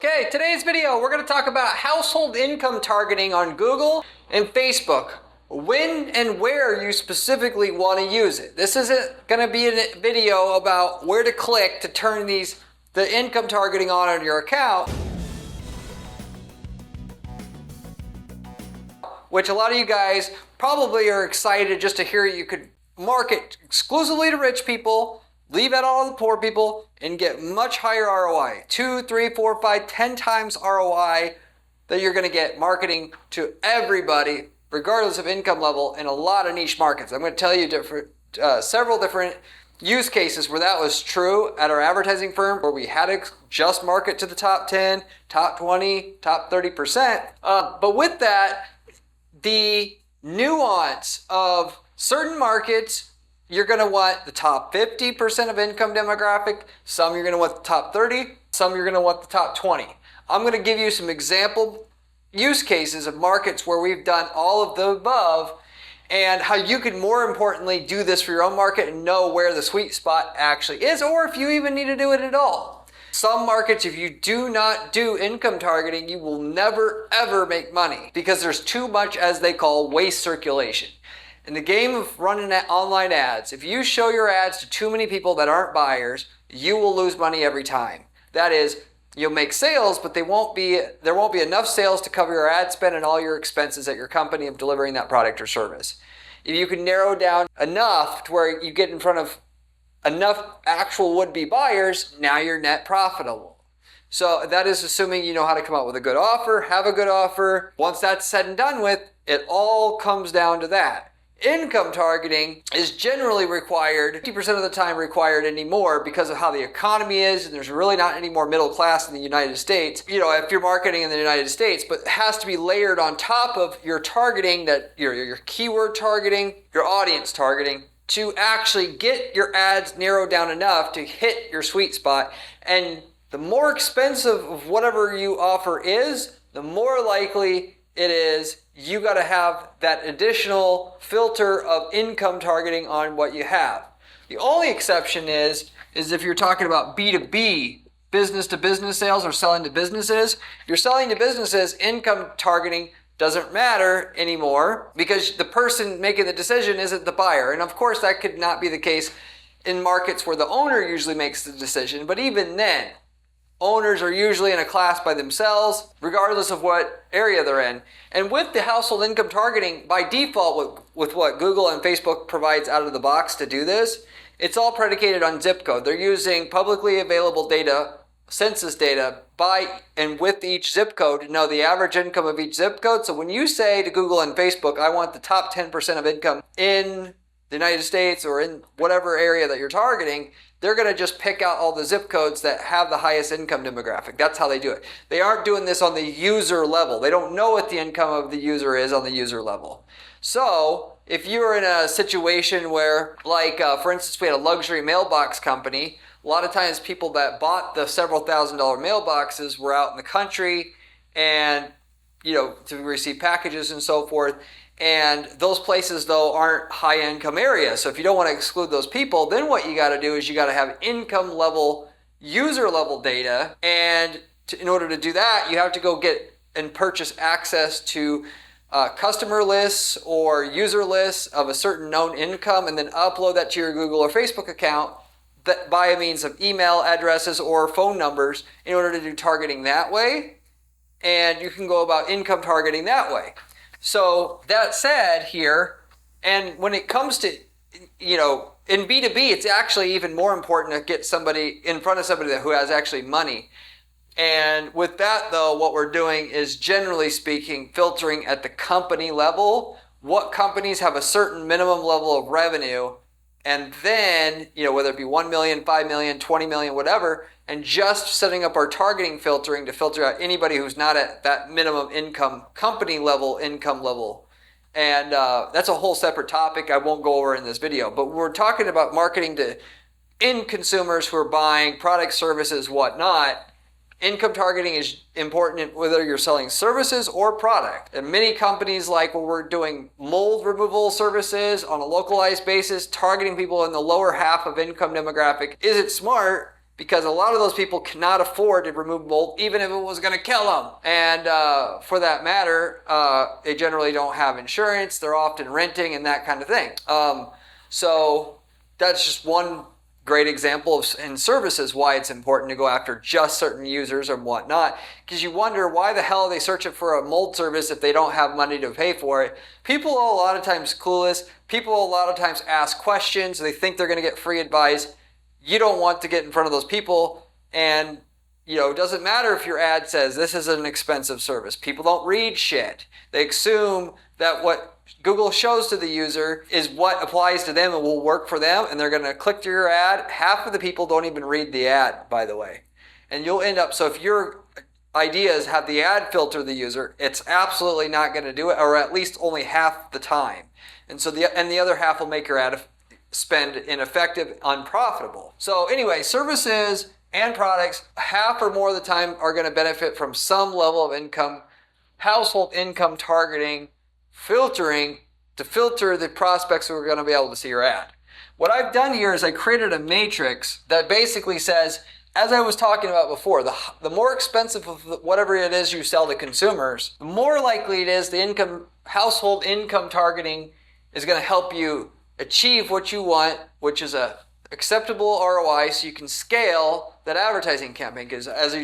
Okay, today's video, we're going to talk about household income targeting on Google and Facebook. When and where you specifically want to use it. This isn't going to be a video about where to click to turn the income targeting on your account, which a lot of you guys probably are excited just to hear you could market exclusively to rich people, leave out all the poor people, and get much higher ROI. 2, 3, 4, 5, 10 times ROI that you're going to get marketing to everybody, regardless of income level, in a lot of niche markets. I'm going to tell you several different use cases where that was true at our advertising firm, where we had to just market to the top 10, top 20, top 30%. But with that, the nuance of certain markets, you're going to want the top 50% of income demographic. Some you're going to want the top 30. Some you're going to want the top 20. I'm going to give you some example use cases of markets where we've done all of the above and how you can more importantly do this for your own market and know where the sweet spot actually is, or if you even need to do it at all. Some markets, if you do not do income targeting, you will never ever make money because there's too much, as they call, waste circulation. In the game of running online ads, if you show your ads to too many people that aren't buyers, you will lose money every time. That is, you'll make sales, but there won't be enough sales to cover your ad spend and all your expenses at your company of delivering that product or service. If you can narrow down enough to where you get in front of enough actual would-be buyers, now you're net profitable. So that is assuming you know how to come up with a good offer, have a good offer. Once that's said and done with, it all comes down to that. Income targeting is generally required, 50% of the time required anymore because of how the economy is, and there's really not any more middle class in the United States. You know, if you're marketing in the United States, but it has to be layered on top of your targeting, that your keyword targeting, your audience targeting, to actually get your ads narrowed down enough to hit your sweet spot. And the more expensive of whatever you offer is, the more likely it is you got to have that additional filter of income targeting on what you have. The only exception is if you're talking about B2B, business to business sales, or selling to businesses. If you're selling to businesses, income targeting doesn't matter anymore because the person making the decision isn't the buyer. And of course, that could not be the case in markets where the owner usually makes the decision. But even then, owners are usually in a class by themselves, regardless of what area they're in. And with the household income targeting, by default, with what Google and Facebook provides out of the box to do this, it's all predicated on zip code. They're using publicly available data, census data, by and with each zip code to know the average income of each zip code. So when you say to Google and Facebook, I want the top 10% of income in the United States or in whatever area that you're targeting, they're going to just pick out all the zip codes that have the highest income demographic. That's how they do it. They aren't doing this on the user level. They don't know what the income of the user is on the user level. So if you're in a situation where, like, for instance, we had a luxury mailbox company, a lot of times people that bought the several $1,000 mailboxes were out in the country and, you know, to receive packages and so forth. And those places, though, aren't high income areas. So if you don't want to exclude those people, then what you got to do is you got to have income level, user level data. And in order to do that, you have to go get and purchase access to customer lists or user lists of a certain known income and then upload that to your Google or Facebook account that by a means of email addresses or phone numbers in order to do targeting that way. And you can go about income targeting that way. So that said here, and when it comes to, you know, in B2B, it's actually even more important to get somebody in front of somebody who has actually money. And with that, though, what we're doing is, generally speaking, filtering at the company level. What companies have a certain minimum level of revenue, and then, you know, whether it be 1 million, 5 million, 20 million, whatever, and just setting up our targeting filtering to filter out anybody who's not at that minimum income, company level income level. And that's a whole separate topic I won't go over in this video. But we're talking about marketing to end consumers who are buying products, services, whatnot. Income targeting is important whether you're selling services or product. And many companies, like where we're doing mold removal services on a localized basis, targeting people in the lower half of income demographic, is it smart because a lot of those people cannot afford to remove mold, even if it was going to kill them. And for that matter, they generally don't have insurance. They're often renting and that kind of thing. So that's just one great example of in services why it's important to go after just certain users and whatnot, because you wonder why the hell are they searching for a mold service if they don't have money to pay for it. People are a lot of times clueless. People a lot of times ask questions. They think they're going to get free advice. You don't want to get in front of those people, and it doesn't matter if your ad says this is an expensive service. People don't read shit. They assume that what Google shows to the user is what applies to them and will work for them, and they're going to click to your ad. Half of the people don't even read the ad, by the way. And you'll end up, so if your idea is have the ad filter the user, it's absolutely not going to do it, or at least only half the time. And so the other half will make your ad spend ineffective, unprofitable. So anyway, services and products, half or more of the time, are going to benefit from some level of income, household income targeting, filtering to filter the prospects who are going to be able to see your ad. What I've done here is I created a matrix that basically says, as I was talking about before, the more expensive of whatever it is you sell to consumers, the more likely it is the household income targeting is going to help you achieve what you want, which is a acceptable ROI, so you can scale that advertising campaign. Because as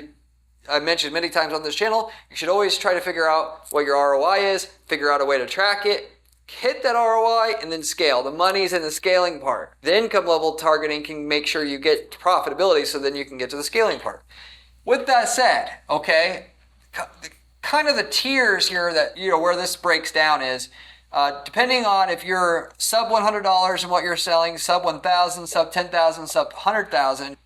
I mentioned many times on this channel, you should always try to figure out what your ROI is, figure out a way to track it, hit that ROI, and then scale. The money's in the scaling part. The income level targeting can make sure you get to profitability, so then you can get to the scaling part. With that said, okay, kind of the tiers here that, where this breaks down is, depending on if you're sub $100 in what you're selling, sub 1,000, sub 10,000, sub 100,000,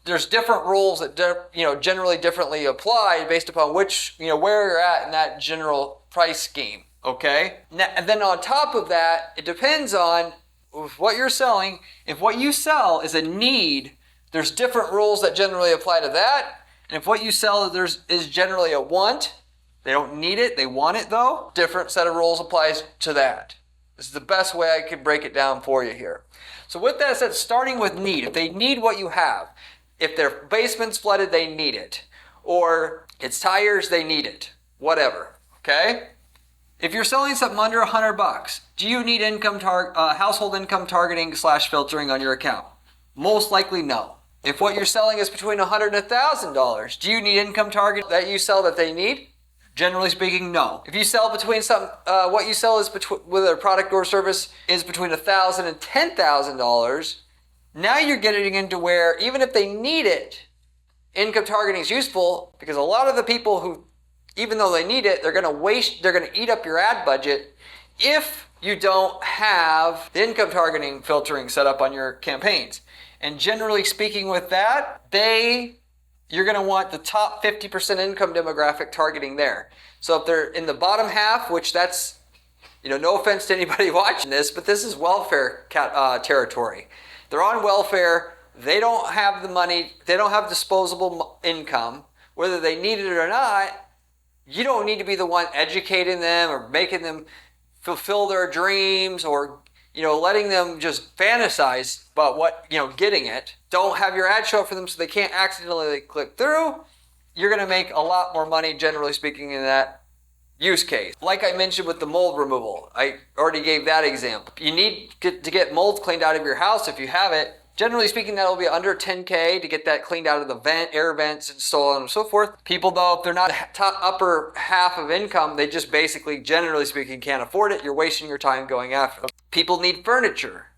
there's different rules that generally differently apply based upon which where you're at in that general price scheme. Okay. Now, and then on top of that, it depends on what you're selling. If what you sell is a need, there's different rules that generally apply to that. And if what you sell is generally a want, they don't need it, they want it though, different set of rules applies to that. This is the best way I could break it down for you here. So with that said, starting with need, if they need what you have, if their basement's flooded, they need it. Or it's tires, they need it. Whatever, okay? If you're selling something under $100, do you need household income targeting / filtering on your account? Most likely no. If what you're selling is between $100 and $1,000, do you need income target that you sell that they need? Generally speaking, no. If you sell between what you sell is with a product or service is between $1,000 and $10,000, now you're getting into where even if they need it, income targeting is useful, because a lot of the people who, even though they need it, they're going to eat up your ad budget if you don't have the income targeting filtering set up on your campaigns. And generally speaking with that, you're going to want the top 50% income demographic targeting there. So if they're in the bottom half, which that's, no offense to anybody watching this, but this is welfare territory. They're on welfare. They don't have the money. They don't have disposable income. Whether they need it or not, you don't need to be the one educating them or making them fulfill their dreams or letting them just fantasize about getting it. Don't have your ad show up for them so they can't accidentally click through. You're going to make a lot more money, generally speaking, in that use case. Like I mentioned with the mold removal, I already gave that example. You need to get mold cleaned out of your house if you have it. Generally speaking, that'll be under $10K to get that cleaned out of the air vents and so on and so forth. People, though, if they're not top upper half of income, they just basically, generally speaking, can't afford it. You're wasting your time going after them. People need furniture.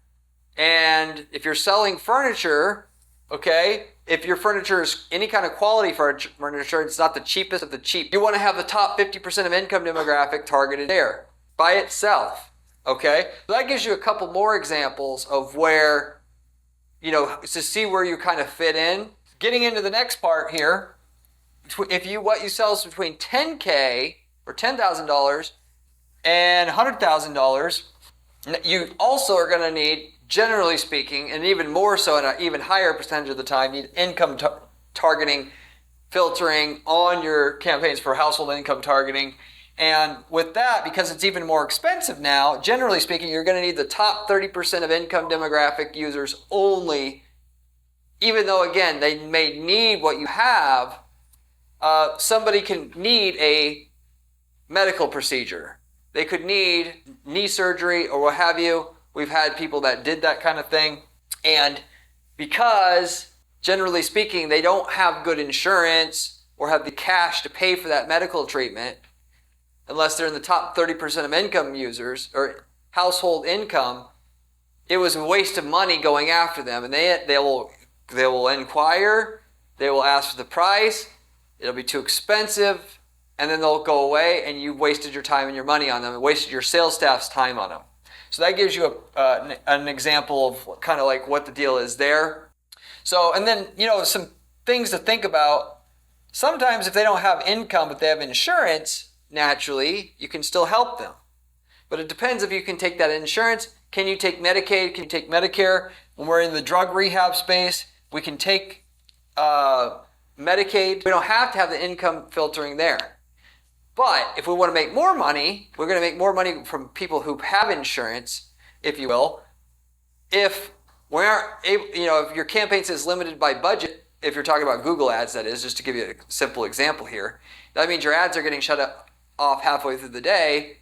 And if you're selling furniture, okay, if your furniture is any kind of quality furniture, it's not the cheapest of the cheap. You want to have the top 50% of income demographic targeted there by itself, okay? So that gives you a couple more examples of where, to see where you kind of fit in. Getting into the next part here, what you sell is between $10K or $10,000 and $100,000, you also are going to need, generally speaking, and even more so, and an even higher percentage of the time, need income targeting, filtering on your campaigns for household income targeting. And with that, because it's even more expensive now, generally speaking, you're going to need the top 30% of income demographic users only even though, again, they may need what you have, somebody can need a medical procedure. They could need knee surgery or what have you. We've had people that did that kind of thing. And because, generally speaking, they don't have good insurance or have the cash to pay for that medical treatment, unless they're in the top 30% of income users or household income, it was a waste of money going after them. And they will inquire, they will ask for the price, it'll be too expensive, and then they'll go away and you've wasted your time and your money on them and wasted your sales staff's time on them. So that gives you an example of kind of like what the deal is there. So, and then, some things to think about. Sometimes if they don't have income but they have insurance, naturally, you can still help them. But it depends if you can take that insurance. Can you take Medicaid? Can you take Medicare? When we're in the drug rehab space, we can take Medicaid. We don't have to have the income filtering there. But if we want to make more money, we're going to make more money from people who have insurance, if you will. If we aren't able, if your campaign says limited by budget, if you're talking about Google ads, that is, just to give you a simple example here, that means your ads are getting shut off halfway through the day.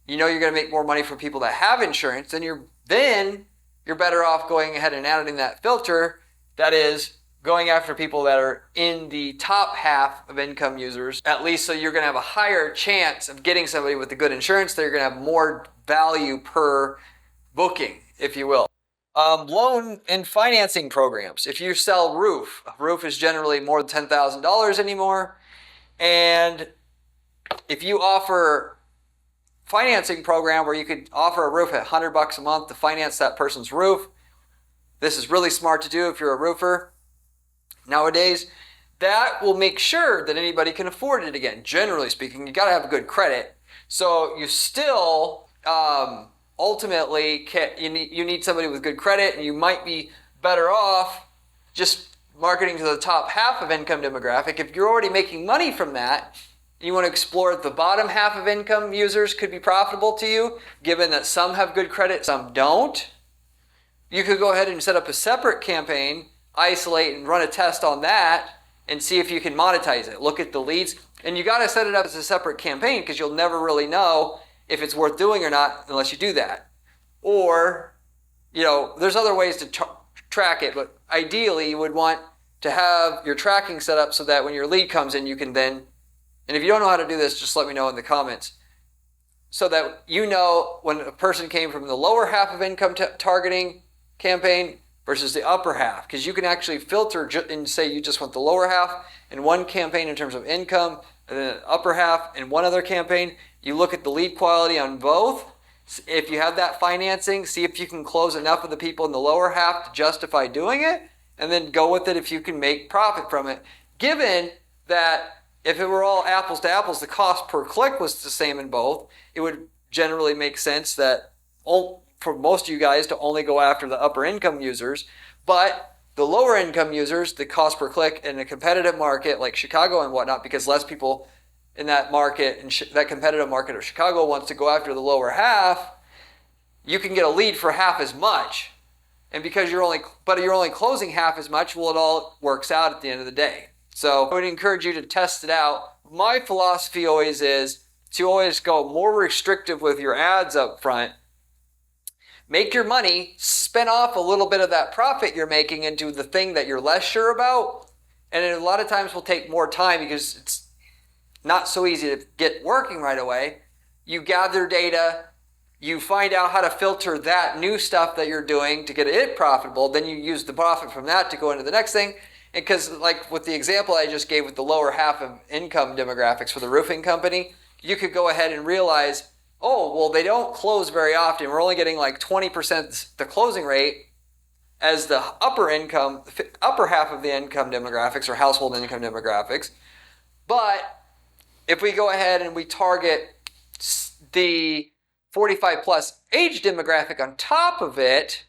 You're going to make more money from people that have insurance, then you're better off going ahead and adding that filter. That is, going after people that are in the top half of income users, at least, so you're going to have a higher chance of getting somebody with the good insurance. They're going to have more value per booking, if you will. Loan and financing programs. If you sell a roof is generally more than $10,000 anymore. And if you offer financing program where you could offer a roof at $100 a month to finance that person's roof, this is really smart to do if you're a roofer. Nowadays, that will make sure that anybody can afford it again. Generally speaking, you got to have good credit. So you still ultimately you need somebody with good credit, and you might be better off just marketing to the top half of income demographic. If you're already making money from that, you want to explore the bottom half of income users could be profitable to you, given that some have good credit, some don't. You could go ahead and set up a separate campaign, isolate and run a test on that and see if you can monetize it. Look at the leads. And you got to set it up as a separate campaign because you'll never really know if it's worth doing or not unless you do that. Or, there's other ways to track it, but ideally you would want to have your tracking set up so that when your lead comes in, you can then, and if you don't know how to do this, just let me know in the comments, so that when a person came from the lower half of income targeting campaign versus the upper half, because you can actually filter and say you just want the lower half in one campaign in terms of income, and then the upper half in one other campaign. You look at the lead quality on both. If you have that financing, see if you can close enough of the people in the lower half to justify doing it, and then go with it if you can make profit from it. Given that if it were all apples to apples, the cost per click was the same in both, it would generally make sense that for most of you guys to only go after the upper income users, but the lower income users, the cost per click in a competitive market like Chicago and whatnot, because less people in that market, in that competitive market of Chicago wants to go after the lower half, you can get a lead for half as much. And because you're only closing half as much, well, it all works out at the end of the day. So I would encourage you to test it out. My philosophy always is to always go more restrictive with your ads up front. Make your money, spin off a little bit of that profit you're making into the thing that you're less sure about. And it a lot of times will take more time because it's not so easy to get working right away. You gather data, you find out how to filter that new stuff that you're doing to get it profitable. Then you use the profit from that to go into the next thing. And because like with the example I just gave with the lower half of income demographics for the roofing company, you could go ahead and realize, oh, well, they don't close very often. We're only getting like 20% the closing rate as the upper half of the income demographics or household income demographics. But if we go ahead and we target the 45 plus age demographic on top of it,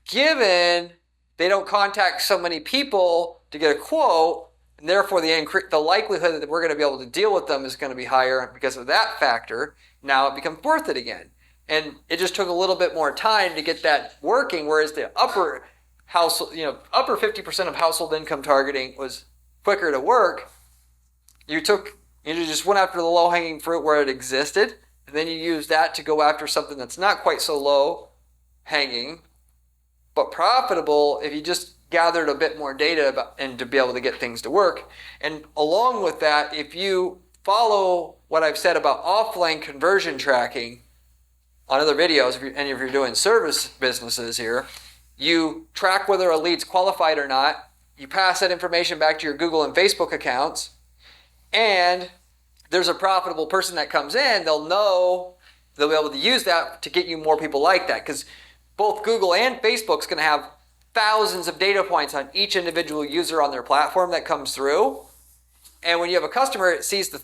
given they don't contact so many people to get a quote, and therefore the likelihood that we're going to be able to deal with them is going to be higher because of that factor. Now it becomes worth it again. And it just took a little bit more time to get that working, whereas the upper household, upper 50% of household income targeting was quicker to work, you just went after the low-hanging fruit where it existed, and then you use that to go after something that's not quite so low-hanging, but profitable if you just gathered a bit more data and to be able to get things to work. And along with that, if you follow what I've said about offline conversion tracking on other videos, if you're doing service businesses here, you track whether a lead's qualified or not, you pass that information back to your Google and Facebook accounts, and there's a profitable person that comes in, they'll be able to use that to get you more people like that, because both Google and Facebook's going to have thousands of data points on each individual user on their platform that comes through. And when you have a customer, it sees the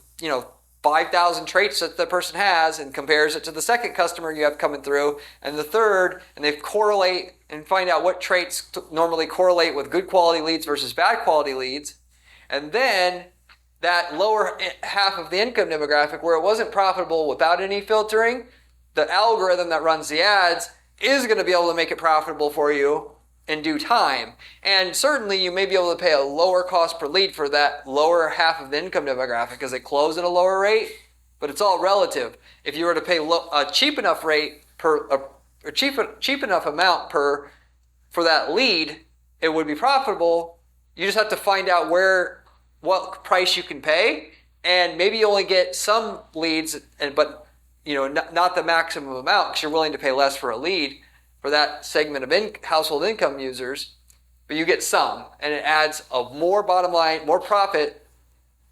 5,000 traits that the person has and compares it to the second customer you have coming through and the third, and they correlate and find out what traits normally correlate with good quality leads versus bad quality leads. And then that lower half of the income demographic where it wasn't profitable without any filtering, the algorithm that runs the ads is going to be able to make it profitable for you in due time. And certainly you may be able to pay a lower cost per lead for that lower half of the income demographic because they close at a lower rate, but it's all relative. If you were to pay a cheap enough rate cheap enough amount for that lead, it would be profitable. You just have to find out what price you can pay, and maybe you only get some leads, but not the maximum amount because you're willing to pay less for a lead for that segment of household income users, but you get some, and it adds a more bottom line, more profit,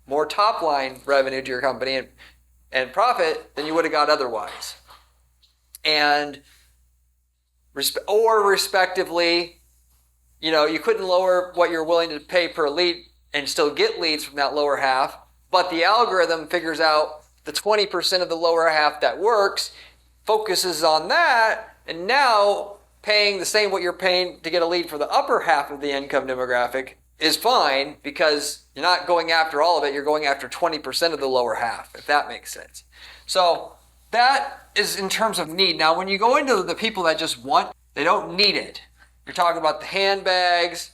more top line revenue to your company and profit than you would have got otherwise. And respectively, you couldn't lower what you're willing to pay per lead and still get leads from that lower half, but the algorithm figures out the 20% of the lower half that works, focuses on that, and now paying the same what you're paying to get a lead for the upper half of the income demographic is fine because you're not going after all of it, you're going after 20% of the lower half, if that makes sense. So that is in terms of need. Now when you go into the people that just want, they don't need it. You're talking about the handbags,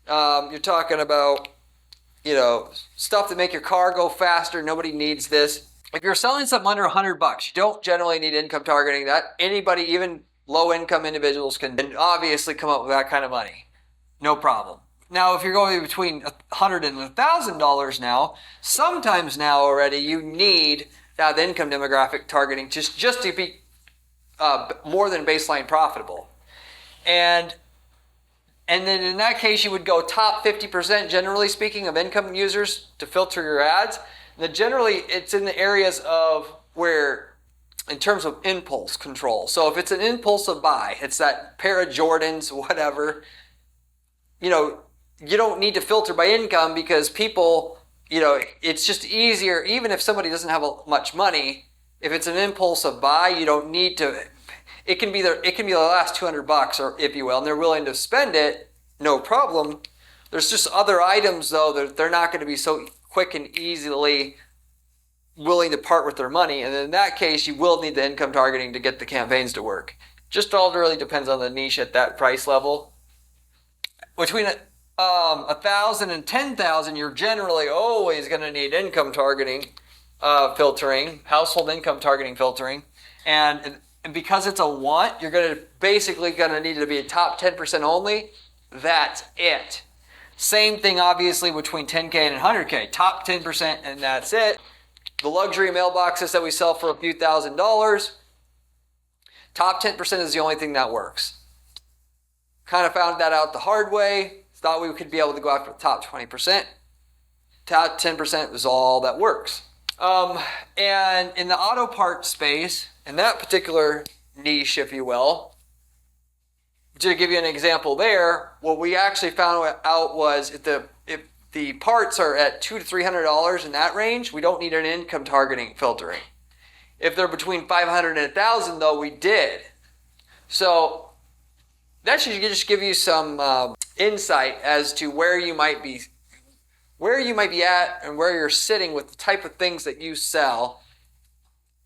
you're talking about stuff that make your car go faster. Nobody needs this. If you're selling something under $100, you don't generally need income targeting. That anybody, even low-income individuals, can obviously come up with that kind of money. No problem. Now, if you're going between $100 and $1,000 now, sometimes now already you need that income demographic targeting just to be more than baseline profitable. And then in that case, you would go top 50%, generally speaking, of income users to filter your ads. Now, generally, it's in the areas of where, in terms of impulse control. So if it's an impulsive buy, it's that pair of Jordans, whatever, you don't need to filter by income because people, it's just easier, even if somebody doesn't have much money, if it's an impulsive buy, you don't need to, it can be the last $200, or if you will, and they're willing to spend it, no problem. There's just other items, though, that they're not going to be so quick and easily willing to part with their money, and in that case, you will need the income targeting to get the campaigns to work. Just all really depends on the niche at that price level. Between $1,000 and $10,000, you're generally always going to need income targeting filtering, household income targeting filtering, and because it's a want, you're basically going to need to be a top 10% only. That's it. Same thing, obviously, between 10K and 100K. Top 10%, and that's it. The luxury mailboxes that we sell for a few $1,000s, top 10% is the only thing that works. Kind of found that out the hard way. Thought we could be able to go after the top 20%. Top 10% is all that works. And in the auto parts space, in that particular niche, if you will, to give you an example there, what we actually found out was if the parts are at $200 to $300 in that range, we don't need an income targeting filtering. If they're between $500 and $1,000, though, we did. So that should just give you some insight as to where you might be at and where you're sitting with the type of things that you sell.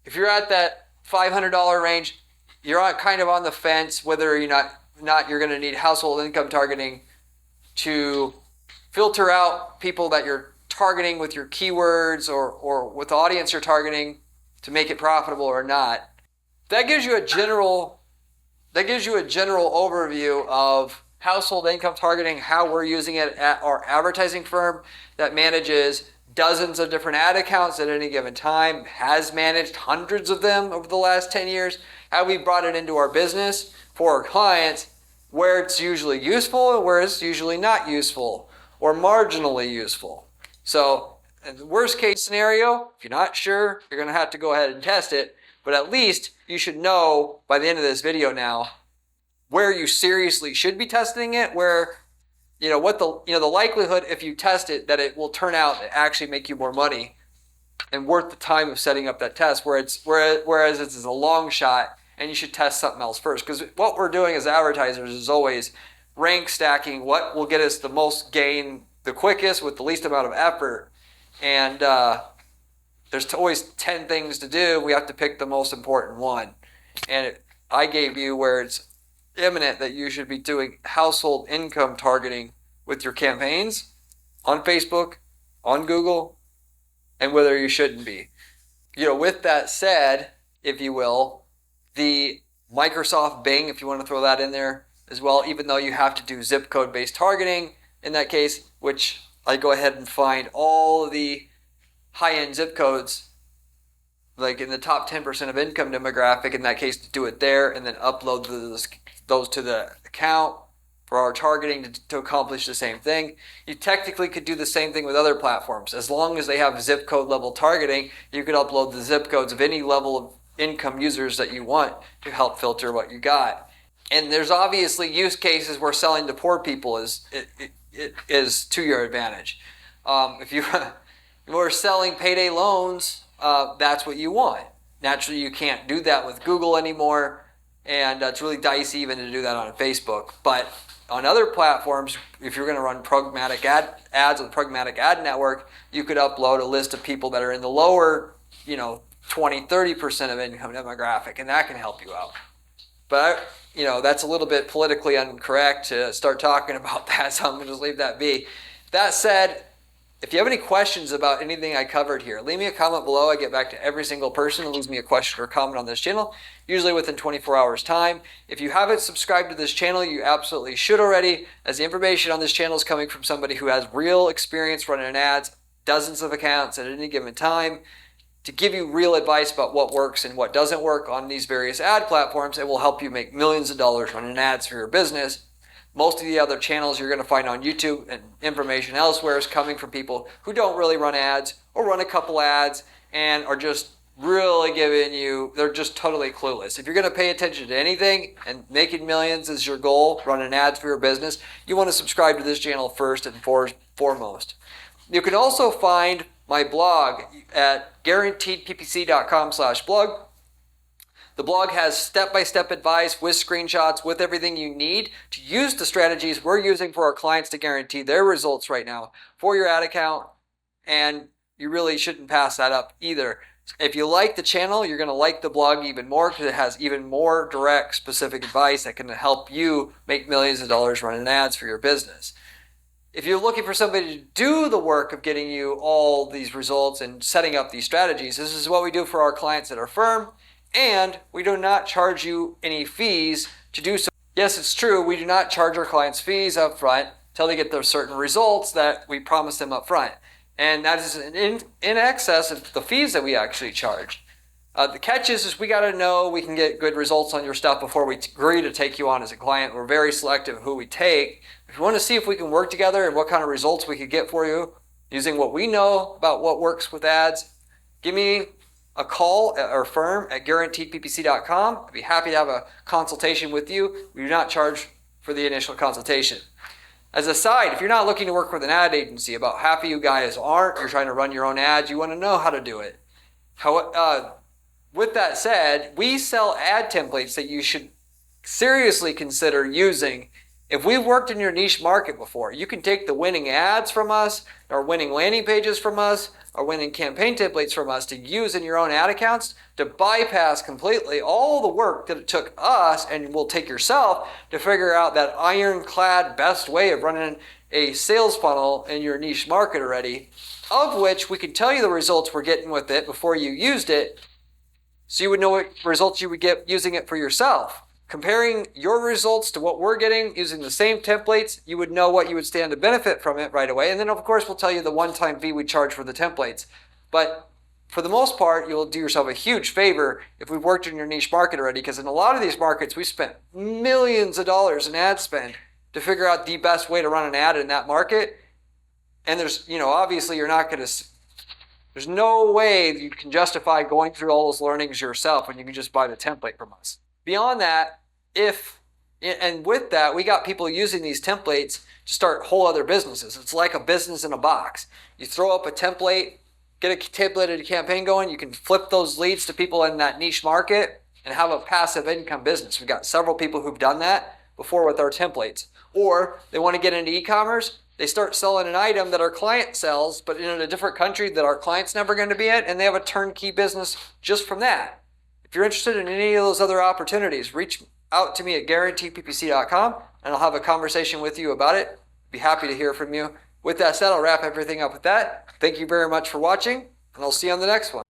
If you're at that $500 range, you're kind of on the fence whether you're not not you're going to need household income targeting to filter out people that you're targeting with your keywords or with the audience you're targeting to make it profitable or not. That gives you a general overview of household income targeting, how we're using it at our advertising firm that manages dozens of different ad accounts at any given time, has managed hundreds of them over the last 10 years, how we brought it into our business for our clients, where it's usually useful and where it's usually not useful or marginally useful. So in the worst case scenario, if you're not sure, you're going to have to go ahead and test it, but at least you should know by the end of this video now where you seriously should be testing it, where what the likelihood if you test it that it will turn out to actually make you more money and worth the time of setting up that test, whereas it's a long shot and you should test something else first. Because what we're doing as advertisers is always rank stacking what will get us the most gain the quickest with the least amount of effort. And there's always 10 things to do. We have to pick the most important one. And I gave you where it's imminent that you should be doing household income targeting with your campaigns on Facebook, on Google, and whether you shouldn't be. With that said, if you will, the Microsoft Bing, if you want to throw that in there as well, even though you have to do zip code based targeting in that case, which I go ahead and find all of the high-end zip codes, like in the top 10% of income demographic, in that case, to do it there and then upload those to the account for our targeting to accomplish the same thing. You technically could do the same thing with other platforms. As long as they have zip code level targeting, you could upload the zip codes of any level of income users that you want to help filter what you got. And there's obviously use cases where selling to poor people is to your advantage. If you were selling payday loans, that's what you want. Naturally, you can't do that with Google anymore, and it's really dicey even to do that on Facebook. But on other platforms, if you're going to run programmatic ads on the programmatic ad network, you could upload a list of people that are in the lower, 20-30% of income demographic, and that can help you out. But that's a little bit politically incorrect to start talking about that, so I'm going to just leave that be. That said, if you have any questions about anything I covered here, leave me a comment below. I get back to every single person who leaves me a question or comment on this channel, usually within 24 hours time. If you haven't subscribed to this channel, you absolutely should already, as the information on this channel is coming from somebody who has real experience running ads, dozens of accounts at any given time, to give you real advice about what works and what doesn't work on these various ad platforms. It will help you make millions of dollars running ads for your business. Most of the other channels you're going to find on YouTube and information elsewhere is coming from people who don't really run ads or run a couple ads and are just really they're just totally clueless. If you're going to pay attention to anything and making millions is your goal, running ads for your business, you want to subscribe to this channel first and foremost. You can also find my blog at guaranteedppc.com/blog. The blog has step-by-step advice with screenshots, with everything you need to use the strategies we're using for our clients to guarantee their results right now for your ad account, and you really shouldn't pass that up either. If you like the channel, you're going to like the blog even more because it has even more direct, specific advice that can help you make millions of dollars running ads for your business. If you're looking for somebody to do the work of getting you all these results and setting up these strategies, this is what we do for our clients at our firm. And we do not charge you any fees to do so. Yes, it's true, we do not charge our clients fees up front until they get those certain results that we promise them up front. And that is in excess of the fees that we actually charge. The catch is we got to know we can get good results on your stuff before we agree to take you on as a client. We're very selective of who we take. If you want to see if we can work together and what kind of results we could get for you using what we know about what works with ads, give me a call at our firm at guaranteedppc.com. I'd be happy to have a consultation with you. We do not charge for the initial consultation. As a side, if you're not looking to work with an ad agency, about half of you guys aren't, you're trying to run your own ads, you want to know how to do it. With that said, we sell ad templates that you should seriously consider using If we've worked in your niche market before, you can take the winning ads from us, or winning landing pages from us, or winning campaign templates from us to use in your own ad accounts to bypass completely all the work that it took us, and will take yourself, to figure out that ironclad best way of running a sales funnel in your niche market already, of which we can tell you the results we're getting with it before you used it, so you would know what results you would get using it for yourself. Comparing your results to what we're getting using the same templates, you would know what you would stand to benefit from it right away. And then of course we'll tell you the one-time fee we charge for the templates. But for the most part, you'll do yourself a huge favor if we've worked in your niche market already, because in a lot of these markets, we spent millions of dollars in ad spend to figure out the best way to run an ad in that market. And there's, obviously you're not going to, there's no way that you can justify going through all those learnings yourself when you can just buy the template from us. Beyond that, with that, we got people using these templates to start whole other businesses. It's like a business in a box. You throw up a template, get a templated campaign going, you can flip those leads to people in that niche market and have a passive income business. We've got several people who've done that before with our templates. Or they want to get into e-commerce, they start selling an item that our client sells, but in a different country that our client's never going to be in, and they have a turnkey business just from that. If you're interested in any of those other opportunities, reach out to me at guaranteeppc.com and I'll have a conversation with you about it. Be happy to hear from you. With that said, I'll wrap everything up with that. Thank you very much for watching, and I'll see you on the next one.